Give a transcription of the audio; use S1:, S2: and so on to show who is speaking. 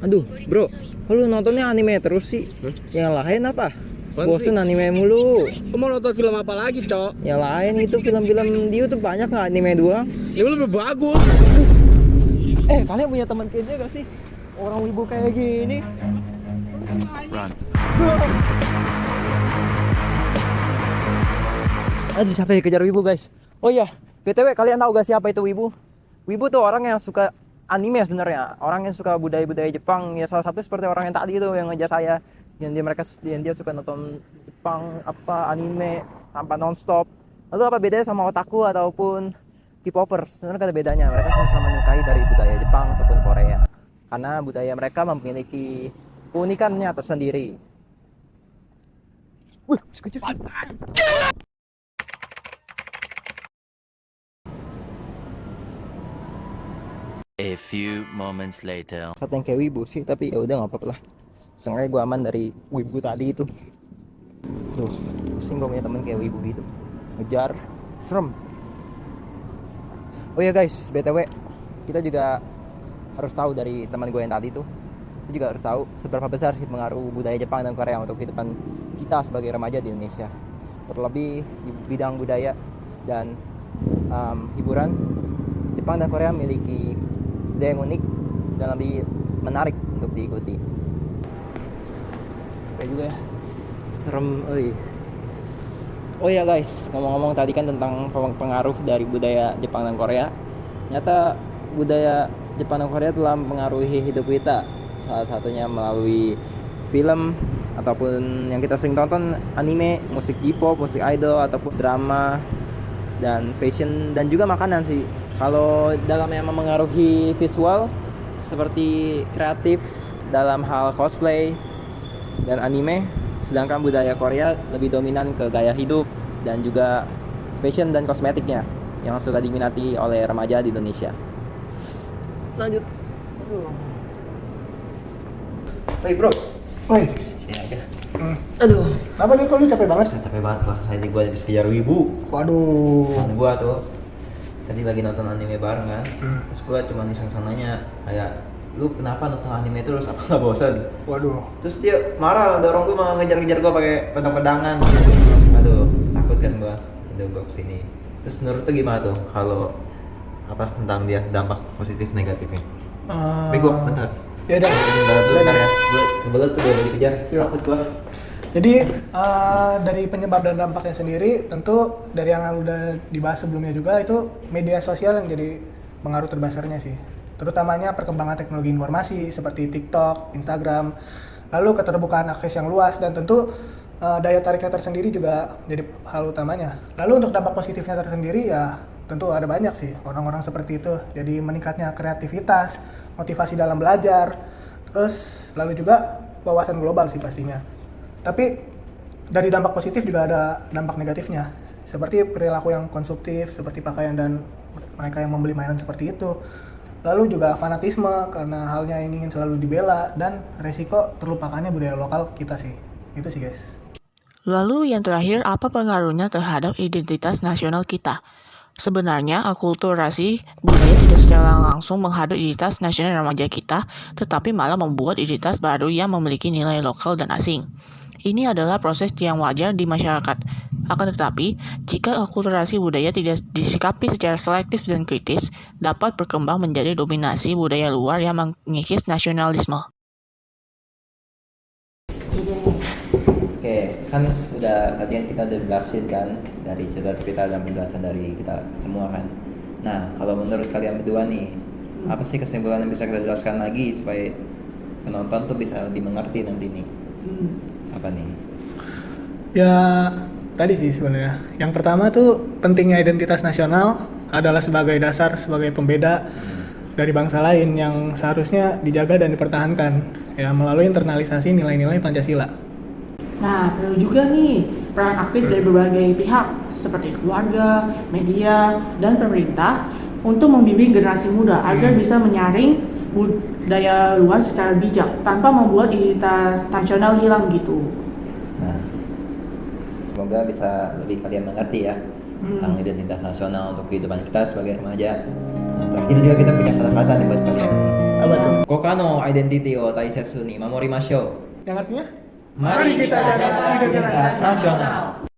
S1: Aduh, bro, lu nontonnya anime terus sih? Yang lain apa? Bosen anime mulu.
S2: Kamu mau nonton film apa lagi, Cok?
S1: Yang lain itu film-film di YouTube banyak nggak anime doang?
S2: Ini lebih bagus.
S1: Kalian punya teman kerja gak sih? Orang wibu kayak gini.
S3: Run.
S1: Aduh, capek kejar wibu guys. Oh iya, BTW kalian tahu gak siapa itu wibu? Wibu tuh orang yang suka anime sebenarnya. Orang yang suka budaya-budaya Jepang. Ya salah satu seperti orang yang tadi itu yang ngejar saya. Yang dia suka nonton Jepang apa anime tanpa nonstop. Lalu apa bedanya sama otaku ataupun K-popers? Sebenarnya ada bedanya. Mereka sama-sama menyukai dari budaya Jepang ataupun Korea. Karena budaya mereka memiliki keunikannya tersendiri. Wih, sekejap.
S3: A few moments later.
S1: Kata yang kayak wibu sih, tapi ya udah nggak apa-apa lah. Sengaja gue aman dari wibu tadi itu. Tuh, pusing gue punya temen kayak wibu gitu. Ngejar, serem. Oh ya guys, BTW, kita juga harus tahu dari teman gue yang tadi tuh. Kita juga harus tahu seberapa besar sih pengaruh budaya Jepang dan Korea untuk kehidupan kita sebagai remaja di Indonesia. Terlebih di bidang budaya dan hiburan, Jepang dan Korea memiliki budaya yang unik dan lebih menarik untuk diikuti. Kayak juga ya, serem. Oh ya guys, ngomong-ngomong tadi kan tentang pengaruh dari budaya Jepang dan Korea. Ternyata budaya Jepang dan Korea telah mempengaruhi hidup kita. Salah satunya melalui film ataupun yang kita sering tonton, anime, musik J-pop, musik idol ataupun drama dan fashion dan juga makanan sih. Kalau dalam yang memengaruhi visual seperti kreatif dalam hal cosplay dan anime, sedangkan budaya Korea lebih dominan ke gaya hidup dan juga fashion dan kosmetiknya yang suka diminati oleh remaja di Indonesia. Lanjut. Bro.
S4: Woi,
S1: Sini aja.
S4: aduh, kenapa nih kok lu capek banget?
S1: Saya capek banget lah. Tadi gue habis kejar wibu.
S4: Waduh,
S1: Temen gue tuh tadi lagi nonton anime bareng kan. Terus gue cuma iseng-iseng nanya kayak, lu kenapa nonton anime terus, apa nggak bosan?
S4: waduh.
S1: Terus dia marah, dorong gue mau ngejar-ngejar gue pakai pedang-pedangan. Aduh, takut kan gue. Itu gue kesini. Terus menurut tuh gimana tuh kalau apa tentang dia dampak positif negatifnya? Tapi gue bentar.
S4: Ya udah.
S1: Bentar ya. Gue kebelet tuh udah dikejar.
S4: Yuk.
S1: Takut gue.
S4: Jadi dari penyebab dan dampaknya sendiri, tentu dari yang udah dibahas sebelumnya juga itu media sosial yang jadi pengaruh terbesarnya sih. Terutamanya perkembangan teknologi informasi seperti TikTok, Instagram, lalu keterbukaan akses yang luas dan tentu daya tariknya tersendiri juga jadi hal utamanya. Lalu untuk dampak positifnya tersendiri ya tentu ada banyak sih orang-orang seperti itu. Jadi meningkatnya kreativitas, motivasi dalam belajar, terus lalu juga wawasan global sih pastinya. Tapi dari dampak positif juga ada dampak negatifnya, seperti perilaku yang konsumtif, seperti pakaian dan mereka yang membeli mainan seperti itu. Lalu juga fanatisme karena halnya yang ingin selalu dibela dan resiko terlupakannya budaya lokal kita sih. Itu sih guys.
S5: Lalu yang terakhir, apa pengaruhnya terhadap identitas nasional kita? Sebenarnya, akulturasi budaya tidak secara langsung menghadap identitas nasional remaja kita, tetapi malah membuat identitas baru yang memiliki nilai lokal dan asing. Ini adalah proses yang wajar di masyarakat. Akan tetapi, jika akulturasi budaya tidak disikapi secara selektif dan kritis, dapat berkembang menjadi dominasi budaya luar yang mengikis nasionalisme.
S1: Oke, kan sudah tadi kan kita udah jelasin kan dari cerita-cerita dan penjelasan dari kita semua kan. Nah, kalau menurut kalian berdua nih, apa sih kesimpulan yang bisa kita jelaskan lagi supaya penonton tuh bisa lebih mengerti nanti nih? Apa nih?
S4: Ya tadi sih sebenarnya. Yang pertama tuh pentingnya identitas nasional adalah sebagai dasar, sebagai pembeda dari bangsa lain yang seharusnya dijaga dan dipertahankan ya melalui internalisasi nilai-nilai Pancasila.
S5: Nah, perlu juga nih peran aktif dari berbagai pihak seperti keluarga, media, dan pemerintah untuk membimbing generasi muda agar bisa menyaring budaya luar secara bijak tanpa membuat identitas nasional hilang gitu.
S1: Nah, semoga bisa lebih kalian mengerti ya tentang identitas nasional untuk kehidupan kita sebagai remaja. Nah, terakhir juga kita punya kata-kata nih buat kalian.
S4: Apa tuh?
S1: Koka no identity o taisetsu ni mamorimashou.
S4: Yang artinya?
S1: Mari kita jaga identitas nasional.